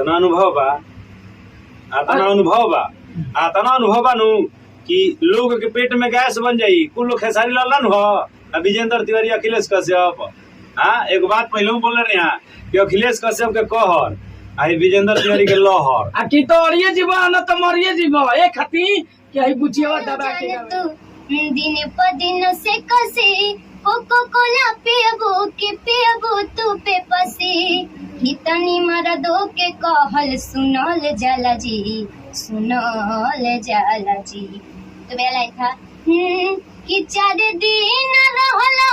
अतना अनुभव बा अतना अनुभव बा नु कि लोग के पेट में गैस बन जाई। कुल लोग खेसारी लाल न हो, विजेंद्र तिवारी, अखिलेश कश्यप। हाँ, एक बात पहले बोल रहे हैं कि अखिलेश कश्यप के कहर आई विजेंद्र तिवारी के लहर आ की तो अड़िए जीवा न तो मरिए जीवा ए खती कि आई बुचिया दबा के तू दिन प दिन से कसी कोको कोला पियबो के पियबो तू पे पसी कितनी मर्दों के कहल सुनल जाला जी, सुनल जाला जी। तो बेला था कि 4 दिन रहला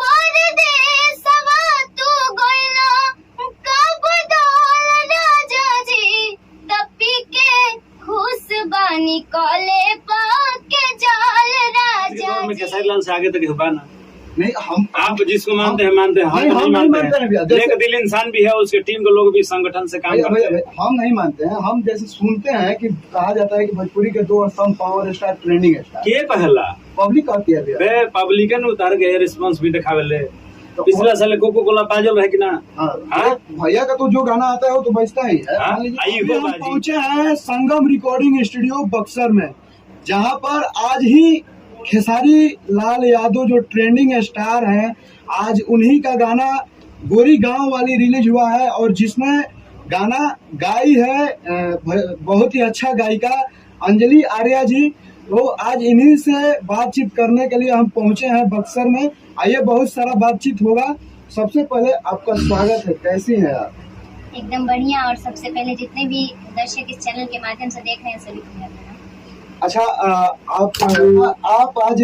परदेसवा तू गइला कब दौल राजा जी तपी के खुश बानी कले पाके जाल राजा में जी। खेसारी लाल से आगे तक हुआ ना। नहीं, हम आप जिसको मानते हैं मानते हैं, हम नहीं मानते हैं। नेक दिल इंसान भी है, उसके टीम के लोग भी संगठन से काम करते हैं। हम नहीं मानते हैं। हम जैसे सुनते हैं कि कहा जाता है कि भोजपुरी के 2 स्तंभ पावर स्टार, ट्रेंडिंग स्टार। के कहला पब्लिक कहती है भैया। बे पब्लिकन उतार के रिस्पांस भी दिखावेले। पिछला साल कोको कोला बाजल रहे कि ना। हाँ, भैया का तो जो गाना आता है वो तो बजता ही है। मान लीजिए अभी हम पहुंचे हैं संगम रिकॉर्डिंग स्टूडियो बक्सर में, जहां पर आज ही खेसारी लाल यादव जो ट्रेंडिंग स्टार हैं, आज उन्हीं का गाना गोरी गांव वाली रिलीज हुआ है। और जिसमें गाना गाई है बहुत ही अच्छा गायिका अंजलि आर्या जी। तो आज इन्हीं से बातचीत करने के लिए हम पहुंचे हैं बक्सर में। आइए, बहुत सारा बातचीत होगा। सबसे पहले आपका स्वागत है, कैसी हैं आप? एकदम बढ़िया। और सबसे पहले जितने भी दर्शक इस चैनल के माध्यम से देख रहे हैं सभी को मेरा प्रणाम। अच्छा, आप आज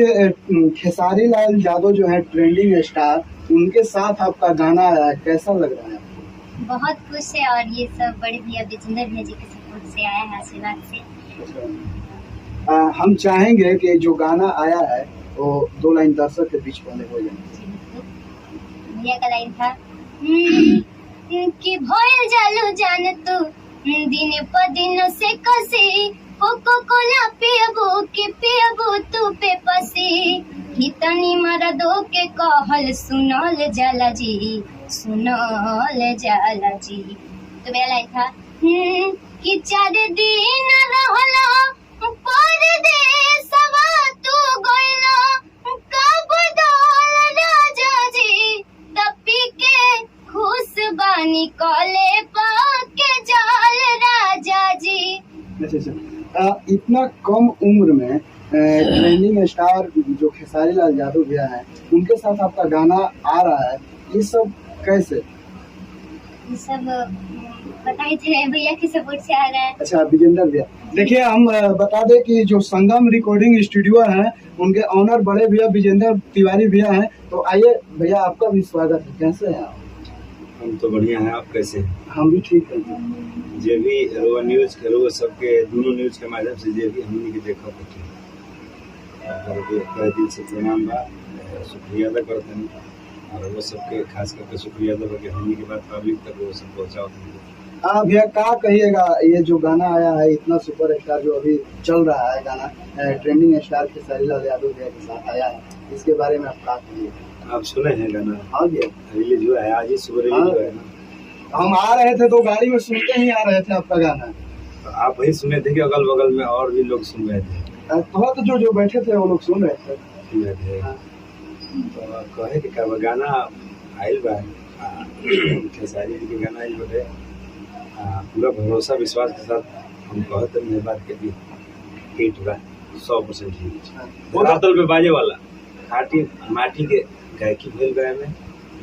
खेसारी लाल यादव जो है ट्रेंडिंग स्टार, उनके साथ आपका गाना आया है, कैसा लग रहा है आपको? बहुत खुश है और ये सब बड़े भैया विजेंद्र भैया जी के सपोर्ट से आया है, आशीर्वाद से। हम चाहेंगे कि जो गाना आया है वो 2 लाइन दर्शक के बीच पहले हो जाए। भैया का लाइन था कि भोल जालू जान तू दिन प दिन से कसी कोको कोला पियबो के पियबो तू पे पसी कितनी मर्दों के कहल सुनल जाला जी, सुनल जाला जी। तो मेरा लाइन था कि 4 दिन रहला परदेसवा तू गइला कब दौल राजा जी तपी के खुश बानी कले पाके जाल राजा जी। अच्छा, इतना कम उम्र में ट्रेंडिंग स्टार जो खेसारी लाल यादव भैया हैं, उनके साथ आपका गाना आ रहा है, ये सब कैसे? ये सब पता ही थे भैया के सपोर्ट से आ रहा है। अच्छा, विजेंद्र भैया, देखिए हम बता दें कि जो संगम रिकॉर्डिंग स्टूडियो है, उनके ऑनर बड़े भैया विजेंद्र तिवारी भैया हैं। तो आइए भैया, आपका भी स्वागत है, कैसे हैं आप? हम तो बढ़िया हैं, आप कैसे हैं? हम भी ठीक हैं। जे भी रोवा न्यूज के रोवा सबके दोनों न्यूज के माध्यम से जे भी हमने के देखा पड़ती है दिल से प्रणाम बा, शुक्रिया अदा करते हैं। और वो सबके खास करके शुक्रिया अदा करके हमने के बाद पब्लिक तक वो सब पहुँचाओ। भैया क्या कहिएगा, ये जो गाना आया है, इतना सुपर स्टार जो अभी चल रहा है गाना, ट्रेंडिंग स्टार खेसारी लाल यादव भैया के साथ आया है, इसके बारे में आप क्या कहिएगा? आप सुने हैं गाना? हाँ भैया, रिलीज हुआ है, आज ही सुबह रिलीज हुआ है ना। हम आ रहे थे तो गाड़ी में सुनते ही आ रहे थे आपका गाना। तो आप वही सुने थे कि अगल बगल में और भी लोग सुन रहे थे? बहुत जो बैठे थे वो लोग सुन रहे थे। तो कहे कि का गाना आइल बा, खेसारी जी के गाना आइल बटे, पूरा भरोसा विश्वास के साथ हम कहते हैं बात के भी हिट बा 100% हिट। धरातल पे बाजे वाला खाटी माटी के गायकी भेल बा में,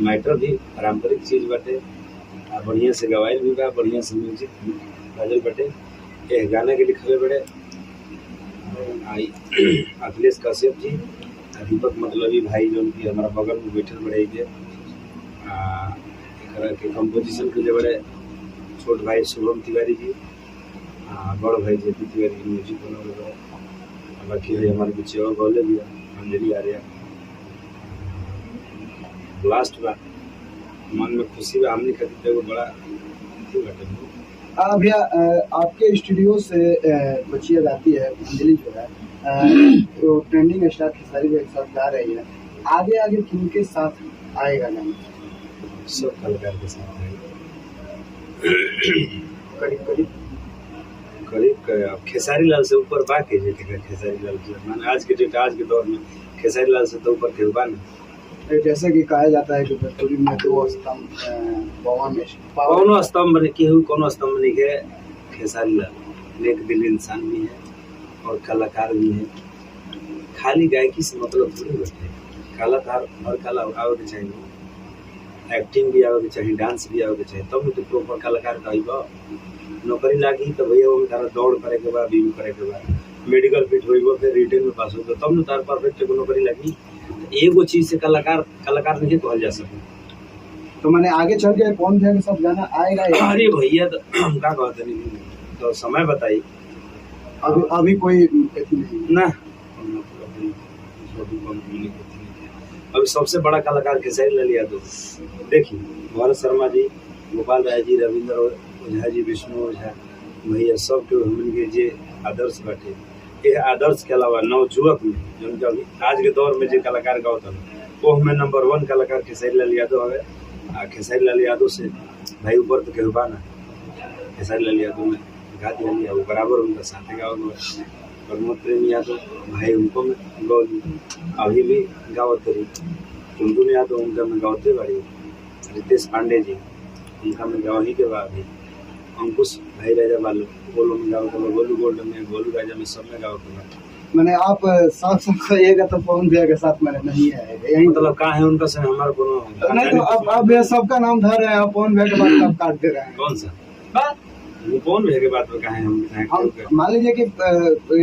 मैटर भी पारंपरिक चीज बाटे, बढ़िया से गवाइल भी बा, बढ़िया से म्यूजिक बाजल बाटे। ये गाना के लिखले बड़े आई अखिलेश कश्यप जी, दीपक मतलबी भाई जो उनकी हमारा बगल में बैठल बड़े के कंपोजिशन के लिए बड़े छोट भाई शुभम तिवारी जी, बड़ भाई जेपी तिवारी जी म्यूजिक बनाने बड़े, बाकी है हमारे पीछे और गौले भी अंजलि आर्या। लास्ट बार मन में खुशी बा, हमने खातिर बड़ा भैया, आपके स्टूडियो से बच्चियाँ गाती है अंजलि जो है, तो ट्रेंडिंग स्टार खेसारी भैया के साथ गा रही है, आगे आगे किनके साथ आएगा गाना? सब कलाकार के साथ आएगा। करीब करीब करीब खेसारी लाल से ऊपर बा के खेसारी लाल से माने आज के डेट आज के दौर में खेसारी लाल से तो ऊपर के बा ना। जैसे कि कहा जाता है कि भोजपुरी में दो स्तंभ कोनो स्तंभ नहीं केहू कोनो स्तंभ नहीं के खेसारी लाल नेक दिल इंसान भी है और कलाकार भी है। खाली गायकी से मतलब थोड़ी होता है, कलाकार और कला आवे के चाहिए, एक्टिंग भी आवे के चाहिए, डांस भी आवे के चाहिए, तब तो प्रॉपर कलाकार कहबा। नौकरी लागी तो भैया वो तारा दौड़ करे के बाद बीम करे के बाद मेडिकल फिट होइबो फिर रिटर्न में पास हो तब न तार परफेक्ट एगो नौकरी लगी। एगो चीज से कलाकार नहीं कहल जा सके। तो मैंने आगे चल के कौन थे सब गाना आएगा या? अरे भैया तो का कहते नहीं तो समय बताई। अभी कोई नहीं ना अभी सबसे बड़ा कलाकार खेसारी लाल यादव। देखिए भरत शर्मा जी, गोपाल राय जी, रविंद्र ओझा जी, विष्णु ओझा भैया सब के हमन के जे आदर्श बाटे। ये आदर्श के अलावा नवजुवक में जो अभी आज के दौर में जो कलाकार गावत वो हमें नंबर 1 कलाकार खेसारी लाल यादव हवे। आ खेसारी लाल यादव से भाई ऊपर तो केहू बा ना। खेसारी लाल यादव में गा दिया वो बराबर उनका साथ गावल। प्रमोद प्रेम यादव भाई उनको में गौली अभी भी गावत रही। टुनटुन यादव उनका में गावते बाड़ी। रितेश पांडे जी उनका में गवाही के बाद भी। अंकुश भाई राजा बालू गोलू में गावत गोलू गोल्ड में, गोलू राजा में सब में गावत। मैंने आप साथ कहिएगा तो पवन भैया के साथ मैंने नहीं है यही मतलब का है उनका से हमारा कोनो नहीं। तो अब भैया सबका नाम धर रहे हैं, पवन भैया के बाद सब काट दे रहे हैं। कौन सा बात वो कौन भैया के बात में कहा है हम मान लीजिए कि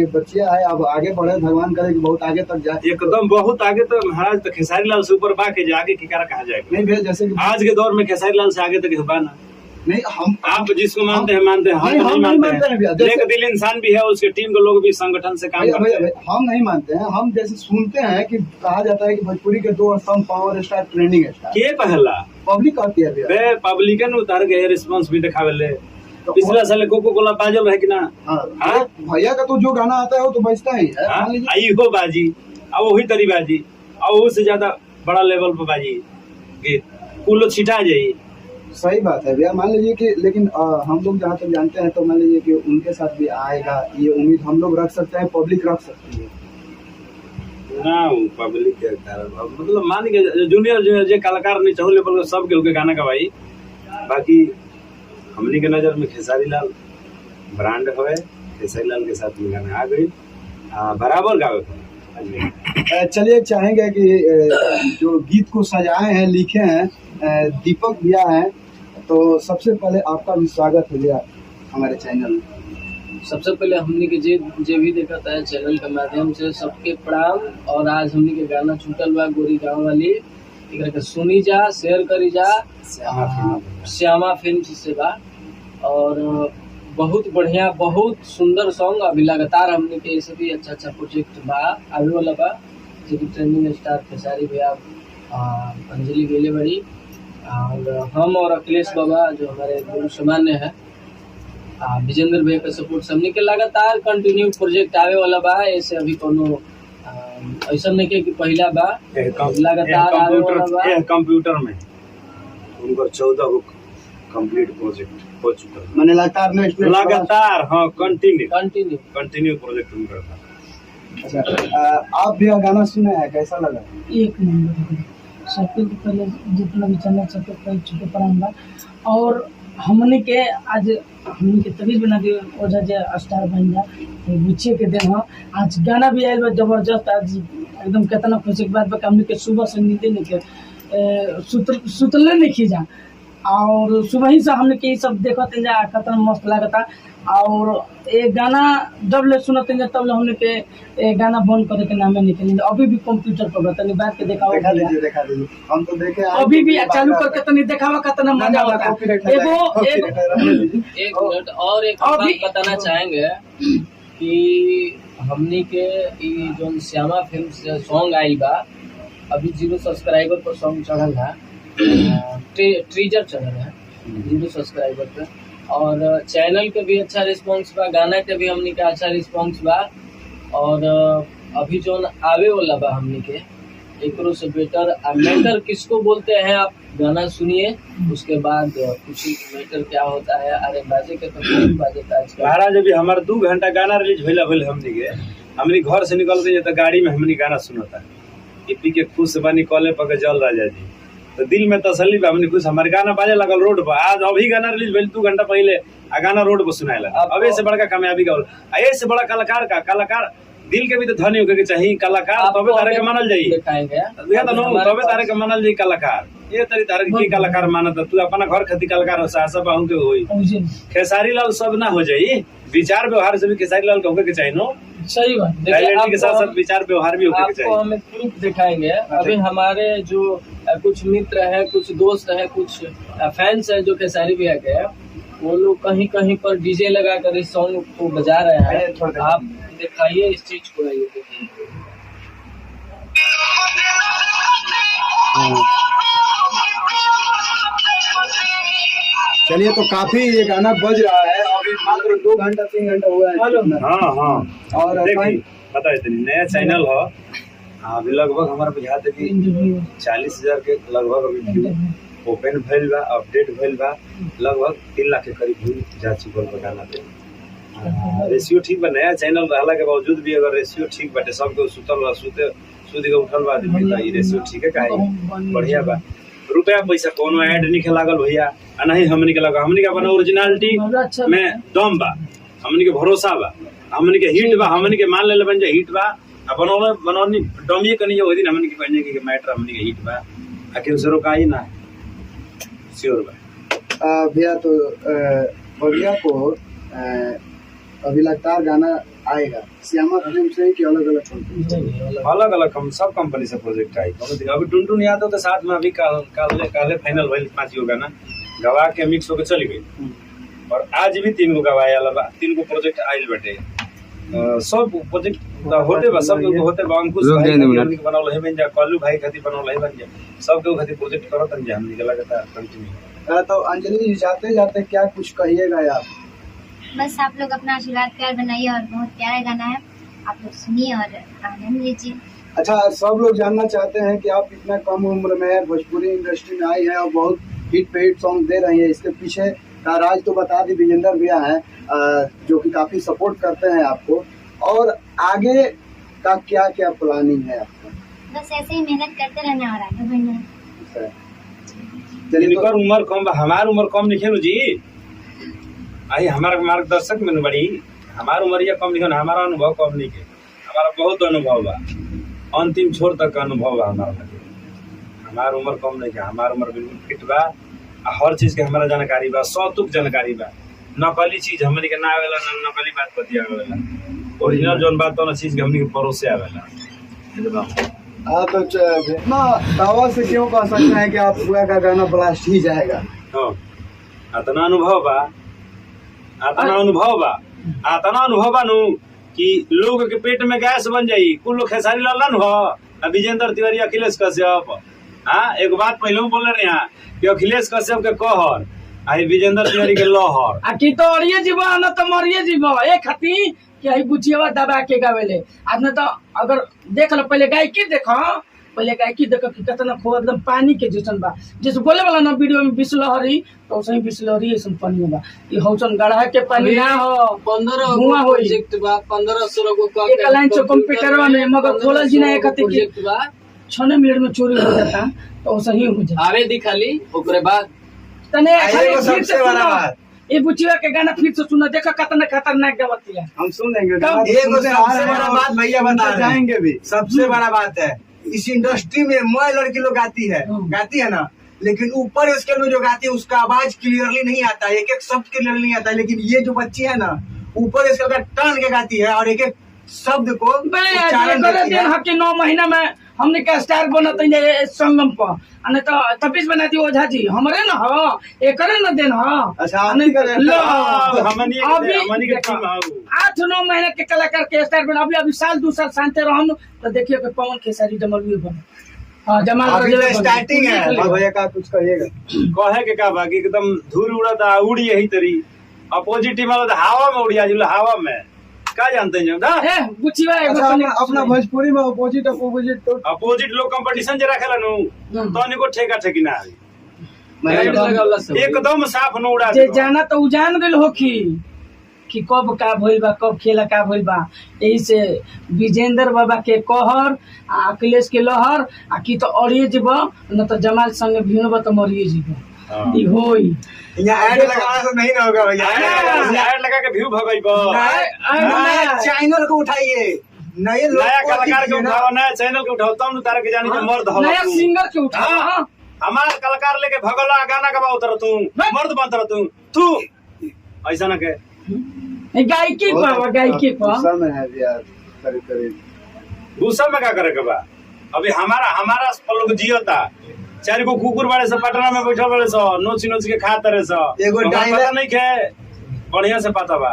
बच्चिया है अब आगे बढ़े, भगवान करे कि बहुत आगे तक जाए। एकदम बहुत आगे तो महाराज तो खेसारी लाल से ऊपर बा के आगे की क्या कहा जाएगा। नहीं भैया जैसे कि आज के दौर में खेसारी लाल से आगे तक बा ना। नहीं हम आप जिसको मानते हैं मानते हैं, हम नहीं मानते हैं। नेक दिल इंसान भी है, उसके टीम के लोग भी संगठन से काम करते हैं। हम नहीं मानते हैं। हम जैसे सुनते हैं कि कहा जाता है कि भोजपुरी के 2 स्तंभ पावर स्टार ट्रेंडिंग स्टार के पहला पब्लिक कहती है बे पब्लिकन उतार के रिस्पांस भी दिखावेले। पिछला साल कोको कोला बाजल है कि ना। हां भैया का तो जो गाना आता है वो तो बजता ही है। मान लीजिए आई हो बाजी अब वही तरी बाजी और उससे ज्यादा बड़ा लेवल पर बाजी गीत कुल छिटा जाई। सही बात है भैया। मान लीजिए कि लेकिन हम लोग जहाँ तक जानते हैं तो मान लीजिए कि उनके साथ भी आएगा ये उम्मीद हम लोग रख सकते हैं, पब्लिक रख सकती है ना। पब्लिक के कारण मतलब मान के जूनियर जो कलाकार नहीं चाहू लेवल सब के गाना गवाई। बाकी हमनी के नजर में खेसारी लाल ब्रांड है। खेसारी लाल के साथ में गाना आ गई बराबर गावे। चलिए चाहेंगे कि जो गीत को सजाए हैं लिखे हैं दीपक भैया हैं, तो सबसे पहले आपका भी स्वागत है भैया हमारे चैनल में। सबसे पहले हमने के जे भी देखा है चैनल के माध्यम से सबके प्रणाम। और आज हमने के गाना छूटल बा गोरी गाँव वाली, एकरा के सुनी जा, शेयर करी जा। श्यामा फिल्म से बा और बहुत बढ़िया बहुत सुंदर सॉन्ग। अभी लगातार हमने के ऐसे भी अच्छा प्रोजेक्ट बा आवे वाला बा। जो ट्रेंडिंग स्टार खेसारी भैया, अंजलि गेले बड़ी और हम और अखिलेश बाबा जो हमारे गुरु सामान्य है, विजेंद्र भैया का सपोर्ट से हमने के लगातार कंटिन्यू प्रोजेक्ट आवे वाला बा। ऐसे अभी कोनो ऐसा नहीं कि पहला बा, लगातार आवे वाला बा। कंप्यूटर में उनका 14 को कंप्लीट प्रोजेक्ट हो चुका है। मैंने लगातार हाँ कंटिन्यू प्रोजेक्ट उनका था। अच्छा आप भी गाना सुने हैं, कैसा लगा? एक नंबर सबके पहले जितना भी चैनल सबके पहले छुट्टी पड़ा। और हमने के आज हमने के तभी बना के ओझा जे स्टार बन जा बुच्चे के दिन हो। आज गाना भी आयल बा जबरदस्त। आज एकदम कितना खुशी की बात बा। हमने के सुबह से नींदे नहीं के सुतले नहीं खींचा और सुबह ही से हमने के सब देखते जा कितना मस्त लगता। और एक गाना जब ले सुनते हैं तब हमने के गाना बंद करे के नामे निकले। अभी भी कंप्यूटर पर बतानी बात के दिखा दीजिए हम तो देखे अभी भी चालू करके तनी दिखावा कितना मजा आता है। एक मिनट और एक बात बताना चाहेंगे कि हमने के जो श्यामा फिल्म से सॉन्ग आई बा अभी 0 सब्सक्राइबर पर सॉन्ग चढ़ल है, ट्रीजर चढ़ल है 0 सब्सक्राइबर पे। और चैनल के भी अच्छा रिस्पांस बा, गाना के भी हमने का अच्छा रिस्पांस बा। और अभी जो आवे वाला बा हमने के एकरो से बेटर मैटर किसको बोलते हैं आप गाना सुनिए, उसके बाद कुछ मैटर क्या होता है। अरे बाजे के तो कोई बाजे का आज महाराज अभी हमारे 2 घंटा गाना रिलीज भइला हमनी के, हमनी घर से निकलते हैं तो गाड़ी में हमनी गाना सुनता पी के खुश बनी कॉले पके जल राजा जी, तो दिल में तसल्ली बा, हमनी खुश, हमारे गाना बाजे लगल रोड पर। आज अभी गाना रिलीज भइल 2 घंटा पहले आ गाना रोड पर सुनाए लगा। अब से बड़का कामयाबी का ऐसे बड़ा कलाकार दिल के भी तो धनी होके चाहिए कलाकार, तबे तारे के मानल जाई तबे तारे के मानल जाई कलाकार। ये तरी तारे के कलाकार मानत तू अपना घर खती कलाकार हो साहब बाहू के होई। खेसारी लाल सब ना हो जाई, विचार व्यवहार से भी खेसारी लाल कहके के चाहिए नो। सही बात, के साथ साथ विचार व्यवहार भी होके के चाहिए। आपको हमें प्रूफ दिखाएंगे। अभी हमारे जो कुछ मित्र है, कुछ दोस्त है, कुछ फैंस है जो खेसारी भैया के है, वो लोग कहीं कहीं पर डीजे लगा कर इस सॉन्ग को बजा रहे हैं। आप दिखाइए इस चीज को, ये देखिए। चलिए, तो काफी ये गाना बज रहा है, अभी मात्र 2 घंटा 3 घंटा हुआ है। हाँ और देखिए पता है नया चैनल हो, अभी लगभग हमारा बुझाते कि 40,000 के लगभग अभी ओपन भइल बा, अपडेट भइल बा, लगभग 3 लाख के करीब जा चुकल बा गाना पे। रेशियो ठीक बा, नया चैनल रहला के बावजूद भी अगर रेशियो ठीक बाटे, सबके सुतल बा, सुत के उठल बा आदमी, तो ये रेशियो ठीक है काहे बढ़िया बा। रुपया पैसा कोनो ऐड नहीं लागल भैया, नहीं हमनी के लगा, हमनी के अपना ओरिजिनलिटी में दम बा, हमनी के भरोसा बा, हमनी के हिट बा, हमनी के मान ले बन जा हिट बा, बनौनी डमिए कनी जो दिन हमनी के कहने के मैटर हमनी के हिट बा, आखिर से रोकाई ना श्योर बा। भैया तो भैया को अभी लगातार गाना आएगा श्यामा फिल्म से कि अलग अलग हम सब कंपनी से प्रोजेक्ट आई। अभी टुनटुन यादव के साथ में अभी काले फाइनल भइल 5 गो गाना गवा के मिक्स होके चली गई, और आज भी 3 गो गवाया लबा, 3 गो प्रोजेक्ट आइल बटे। सब प्रोजेक्ट होते बा, सब होते बा, अंकुश भाई हमनी के बनौल है बन जा, कल्लू भाई खातिर बनौल है बन जा, सब के खातिर प्रोजेक्ट करत जा हमनी के लगातार कंटिन्यू। तो अंजलि जी जाते जाते क्या कुछ कहिएगा आप? बस आप लोग अपना आशीर्वाद प्यार बनाइए, और बहुत प्यारा गाना है, आप लोग सुनिए और आनंद लीजिए। अच्छा, सब लोग जानना चाहते हैं कि आप इतना कम उम्र में भोजपुरी इंडस्ट्री में आई है और बहुत हिट पे हिट सॉन्ग दे रही है, इसके पीछे का राज तो बता दी विजेंद्र भैया है, जो कि काफी सपोर्ट करते हैं आपको, और आगे का क्या क्या प्लानिंग है आपका? बस ऐसे ही मेहनत करते रहना और आगे बढ़ना है। चलिए, उम्र कम बा, हमार उम्र कम नहीं जी, आई हमारा मार्गदर्शक में बड़ी, हमारा उम्र कम नहीं, हमारा अनुभव कम नहीं के, हमारा बहुत अनुभव बा, अंतिम छोर तक का अनुभव बा हमारा। हमारा उम्र कम नहीं के, हमारा उम्र बिल्कुल फिट बा, हर चीज के हमारा जानकारी बा, सौतुक जानकारी बा, नकली चीज हमनी के ना आवेला, नकली बात बतिया आवेला, ओरिजिनल जोन बात तो चीज के हमनी के परोसे आवेला एकदम। हाँ, तो इतना दावा से क्यों कह सकते हैं कि आप पूरा का गाना ब्लास्ट ही जाएगा? इतना अनुभव बा, आतना अनुभव बा नु कि लोग के पेट में गैस बन जाई, कुल लोग खेसारी लाल हो, विजेंद्र तिवारी, अखिलेश कश्यप। हाँ, एक बात पहले बोले रहे हैं कि अखिलेश कश्यप के कहर, आई विजेंद्र तिवारी के लहर, आ की तो अड़िए जीवा न तो मरिए जीवा, एक हती कि आई बुचिया दबा के गावेले। आज न तो अगर देख लो, पहले गायकी देखो, पहले गायकी देखो कि कितना खो एकदम पानी के जैसन बा, जैसे बोले वाला ना वीडियो में बिसलहरी, तो वैसे बिसलहरी ऐसा पानी बा, ये हौसन गढ़ा के पानी ना हो, 15 धुआं होई, प्रोजेक्ट बा, 15-16 गो एक लाइन से कंप्यूटरवा में, मगर खोलल जी ना एक हती प्रोजेक्ट बा, 6 मिनट में चोरी हो जाता, तो सही हो जाता। आवे दिखाली ओकरे बाद तने सबसे बड़ा बात, ये बुचिया के गाना फिर से सुना, देखो कितना खतरनाक गावती है। हम सुन लेंगे। सबसे बड़ा बात भैया बता जाएंगे भी, सबसे बड़ा बात है इस इंडस्ट्री में मैं लड़की लोग गाती है ना, लेकिन ऊपर स्केल में जो गाती है उसका आवाज क्लियरली नहीं आता, एक एक शब्द क्लियरली नहीं आता, लेकिन ये जो बच्ची है ना ऊपर स्केल का टर्न के गाती है और एक एक शब्द को उच्चारण करती है। 9 महीना में हमने का स्टार बनत है संगम पर, अने तो तपिस बना दी ओझा जी हमरे ना हो, एकरे ना देन हो। अच्छा, हमनी हमनी के टीम आओ 8-9 महीना के कलाकार के स्टार बना, अभी साल 2 साल शांति रहम, तो देखिए कि पवन खेसारी जमलवी बन। हां, जमाल स्टार्टिंग है। भैया का कुछ कहिएगा? कहे के का बाकी एकदम धूल उड़ता, उड़ी यही तरी अपोजिट टीम वाला हवा में उड़िया जुल, हवा में का जानते हैं दा ए बुचिवा एगो अच्छा तनी अपना भोजपुरी में अपोजिट तो अपोजिट लोग कंपटीशन जे रखेला नु तो निको ठेका ठेकी ना आई लाइट लगावला से एकदम साफ न उड़ा जे जाना तो उ जान गेल होखी कि कब का भइल बा कब खेला का भइल बा। यही से विजेंद्र बाबा के कहर आ अखिलेश के लहर आ की तो अड़िए जीव न तो जमाल संगे भिनब तो मरिए जीव ई होई। यहाँ ऐड लगाना तो नहीं ना होगा भैया। ऐड लगा के व्यू भगाइबो नया चैनल को उठाइए, नए लोग नया को कलाकार के दीजिए ना। उठाओ, नया चैनल के उठाओ तब न तारा के जानी के मर्द हो नया सिंगर के उठा हाँ। हमारा कलाकार लेके भगला गाना गवा उतर तू मर्द बनतर तू ऐसा ना के गायकी बाबा गायकी पर में है यार करीब करीब गुस्सा में क्या करे के बा। अभी हमारा लोग जियता चार गो कुकुर बाड़े से पटना में बैठल बाड़े सो नोची नोची के खा तरे सो एगो ओकरा डायलॉग- पता नहीं के बढ़िया से पता बा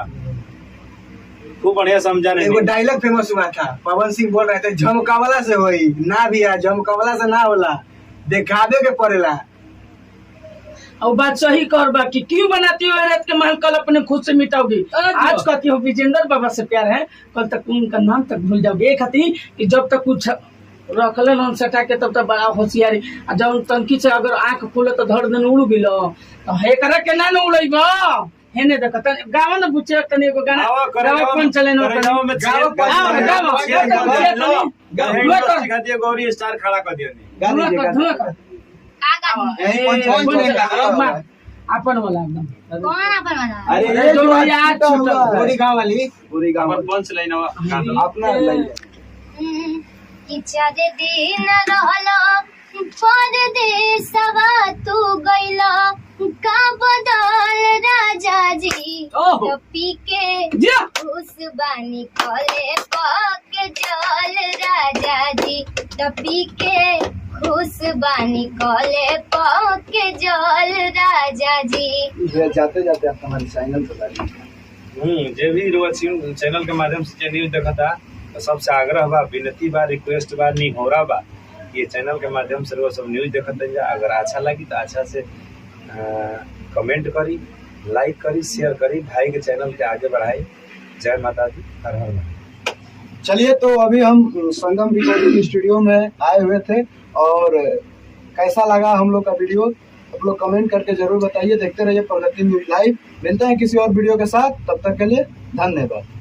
खूब बढ़िया समझाने एगो डायलॉग फेमस हुआ था, पवन सिंह बोल रहे थे झमकावला से होई ना भैया, झमकावला से ना होला, दिखावे के पड़ेला। और बात सही कर बा कि क्यों बनाती हो रात के महल कल अपने खुद से मिटाओगी। आज कहती हो विजेंद्र बाबा से प्यार है, कल तक उनका नाम तक भूल जाओगे। एक हती कि जब तक कुछ रखले न सटा के तब तक बड़ा होशियारी आ जब तनकी से अगर आंख खोले तो धड़ दिन उड़ गिलो तो हे करे के ना न उड़ैबो हेने देख त गाव न बुचे तनी एगो गाना गाव कौन चले न गाँव में सिखा दिया गौरी स्टार खड़ा कर दिया अपन वाला एकदम कौन अपन वाला? अरे जो याद छूटा गोरी गाँव वाली पूरी गाँव पंच लाइन अपना लाइए इच्छा दे दिन रहला परदेसवा तू गइला का बदल राजा जी ओहो। पी के जिया उस बानी कले पके जल राजा जी पी के खुश बानी कले पके जल राजा जी। जाते जाते आप हमारे चैनल पर डालिए। जे भी चैनल के माध्यम से जे न्यूज देखा था तो सबसे आग्रह बा, विनती बा, रिक्वेस्ट बा, निहोरा बा, ये चैनल के माध्यम से वो सब न्यूज देखते हैं। अगर अच्छा लगी तो अच्छा से कमेंट करी, लाइक करी, शेयर करी, भाई के चैनल के आगे बढ़ाई। जय माता दी, हर हर महादेव। चलिए तो अभी हम संगम रिकॉर्डिंग स्टूडियो में आए हुए थे और कैसा लगा हम लोग का वीडियो आप लोग कमेंट करके जरूर बताइए। देखते रहिए प्रगति न्यूज लाइव। मिलते हैं किसी और वीडियो के साथ, तब तक के लिए धन्यवाद।